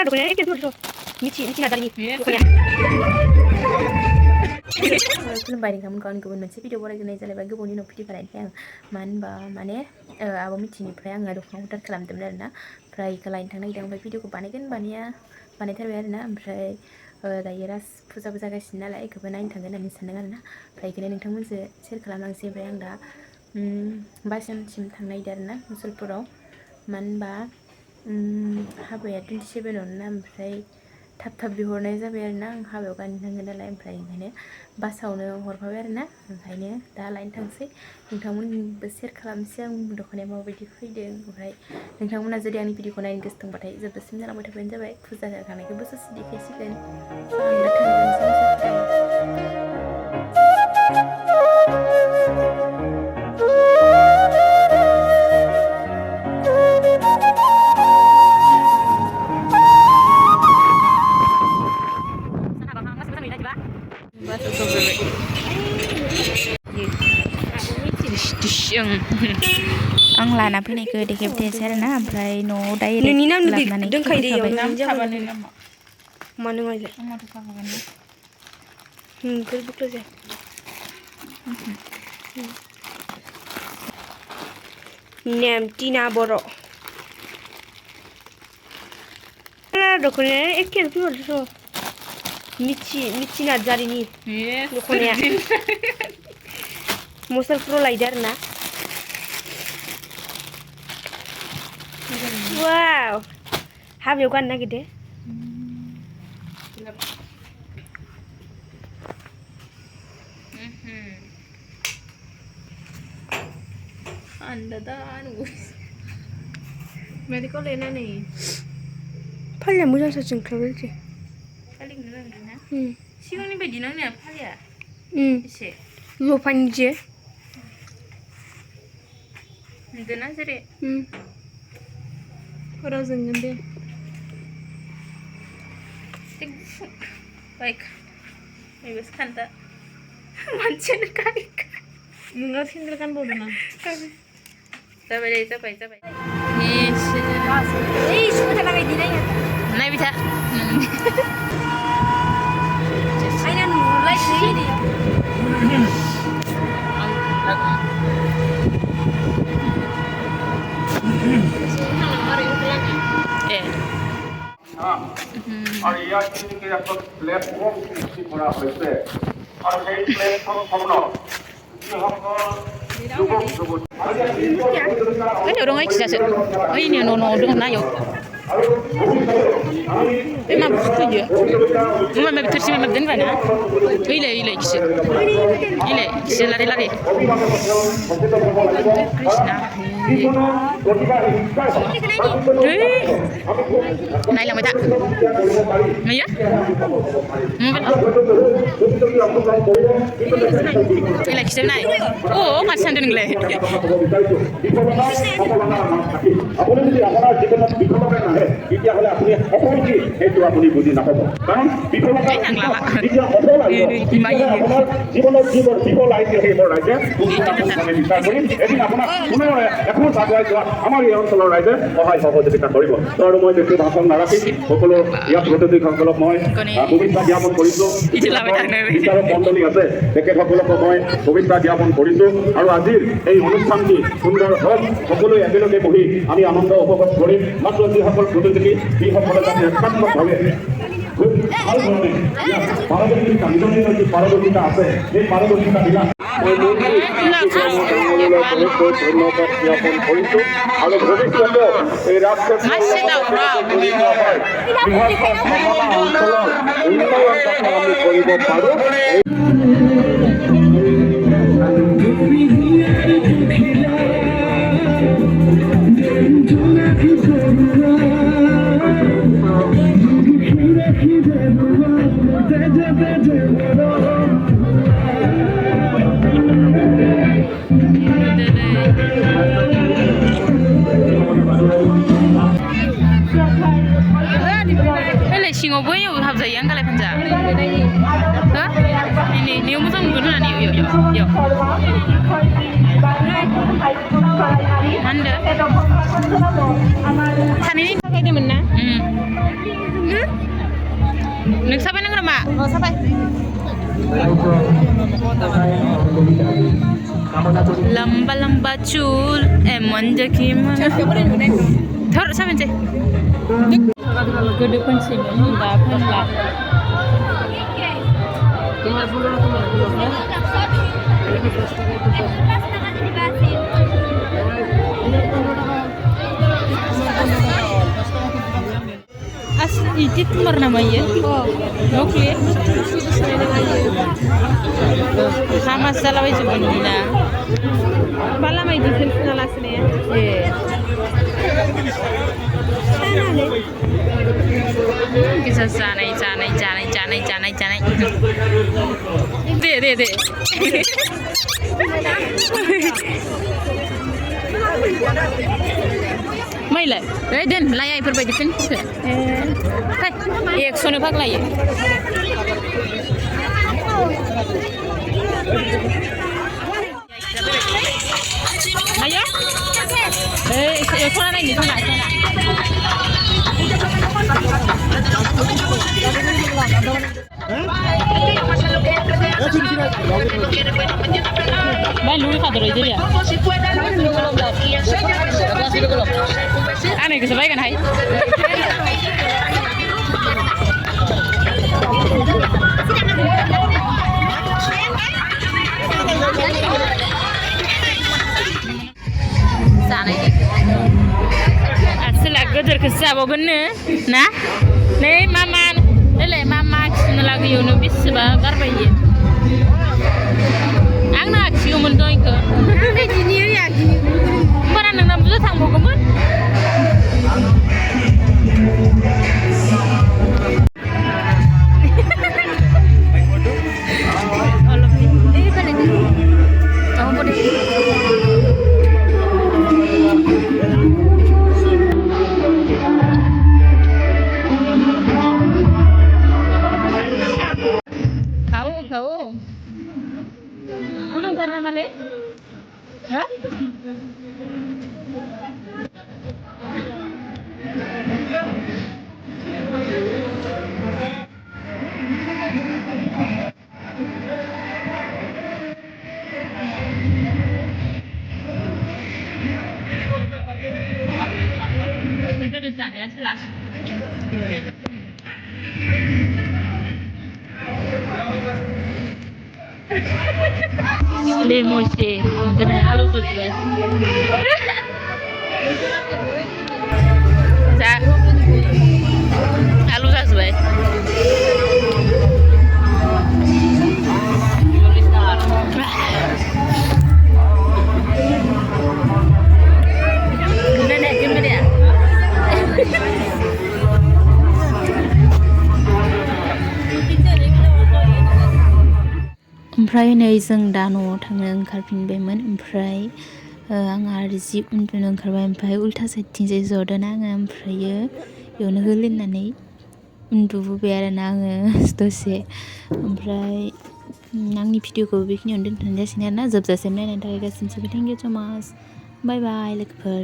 dokhona ekke tuh michi nadarni dokhona खुलुमबाय नोंथांमोनखौ आं गुबुन मोनसे भिडिअ बरायग्रोनाय जालायबाय गोबावनि उनाव भिडिअ बानायनोसै आं मानो होनबा माने आबो मिथिनिफ्राय आङो दख'ना अर्डार खालामदोंमोन आरोना ओमफ्राय इखौ लायनो थांनो नागिरदों ओमफ्राय भिडिअखौ बानायगोन बानायथारबाय आरोना ओमफ्राय दायो राज फुजाबो जागासिनो नालाय इखौबो नायनो थांगोन होननानै सानदों आरोना ओमफ्राय इखौनो नोंथांमोनजों शेयार खालामलांसै ओमफ्राय आं दा बाससिम थांनो नागिरदों आरोना मुसलपुराव मानो होनबा हाबाया 27आवनो ना ओमफ्राय थाब बिहरनाय जाबाय आरोना आं हाबायाव गाननो थांगोन नालाय ओमफ्राय ओंखायनो बासावनो हरफाबाय आरोना ओंखायनो दा लायनो थांसै नोंथांमोनबो शेयार खालामनोसै आं दख'नाया माबायदि फैदों ओमफ्राय नोंथांमोना जुदि आंनि भिडिअखौ नायनो गोसो दंबाथाय जोबजासिम जालांबाय थाबानो जाबाय फुजा जाखांनायखौबो ससे देखायसिगोन आं लाना फैनायखौ देखायबाय आरोना ओमफ्राय न'आव डाइरेक्ट लाबोनानै दोनखाबाय मानो माइले नेम TinaaBoro दख'ना एखे तुh मिथि नार्जारिनि दख'नाया मुसलपुराव लायदो आरोना वाव हाबायाव गाननो नागिरदो मेडिकल लेनानै फालिया मोजांसो जोंख्लाबोसै फालिखौनो नांगोन ना सिगांनि बायदि नांनाया फालिया एसे लफानि जे नुदोंना जेरै हराव जोंगोन दे बाइक नैबेसो खान्दा मानसियानो गारिखा नोंना सेन्देल गानबावदों ना जाबाय नायबाय था आइना नुलायसै আর ইয়ার থেকে একটা প্ল্যাটফর্ম সৃষ্টি করা হয়েছে আর সেই platform cái điều đó ấy chỉ là ấy nhiều nó đúng nào cái mà cái gì mà mình thực sự mình đến vậy nè ile chỉ là đi Krishna này là người ta mày á ile chỉ này ô mặt sang đường lệ আমাৰ এই অঞ্চলৰ ৰাইজে সহায় সহযোগিতা কৰিব আৰু মই বেছি ভাষণ নাৰাখি সকলো ইয়াত প্ৰতিনিধিসকলক মই শুভেচ্ছা জ্ঞাপন কৰিছোঁ বিচাৰক মণ্ডলী আছে তেখেতসকলকো মই শুভেচ্ছা জ্ঞাপন কৰিছোঁ আৰু আজিৰ এই অনুষ্ঠানটি সুন্দৰ হওক সকলোৱে একেলগে বহি আমি আনন্দ উপভোগ কৰিম মাত্ৰ যিসকল প্ৰতিনিধি যিসকলে যাতে একাত্মকভাৱে খুব ভাল ধৰণে পাৰদৰ্শিতা নিজনীয় যি পাৰদৰ্শিতা আছে সেই পাৰদৰ্শিতাবিলাক ধন্যবাদ জ্ঞাপন কৰিছোঁ আৰু ভৱিষ্যতে এই ৰাষ্ট্ৰৰ অঞ্চলৰ উন্নয়ন যাতে আমি কৰিব পাৰোঁ सिङावबो एव हाबजायो आं गालाय फानजा हो नै नेव मोजां मोनगोन होननानै एव मा होनदो सानैनि थाखायमोन ना नों साबाय नांगोन नामा साबाय लंबा लंबा चूल एमन जखी मन थर साबेनसे गोदो फोनसैमोन दा फोनला asli itu tumor namanya oke sama salah wajib bunda malam itu kenal asli ya bisa canai deh Maile, den layai perbaiki kan? Hai, 100 pak layai. Ayo. Sana lagi, sana. Balu kadro itu ya. Aneh kesebaik kan hai. Sana ini. Asal aku terkesabagan nah. Nih mama, lele mama kesini lagi Yunus sebagar bayi. Angna ciuman doang ke. Gini ya gini. Mana nang butuh tanggung kemun? Kau. Mana karena male? Hah? Kita bisa ya jelas. Lemosi, kena halus tu. Sa, halus asal. Gimana dia? ओमफ्राय नै जों दा न'आव थांनो ओंखारफिनबायमोन ओमफ्राय आं आरो जि उन्दुनो ओंखारबाय ओमफ्राय उल्था साइडथिंजाय जदों आङो ओमफ्रायो बेयावनो गोलैनानै उन्दुबोबाय आरोना आङो दसे ओमफ्राय आंनि भिडिअखौ बेखिनियावनो दोनथ'नाय जासिगोन आरोना जोबजासिम नायनायनि थाखाय गासिनिबो थेंक इउ स' माच बाय बाय लोगोफोर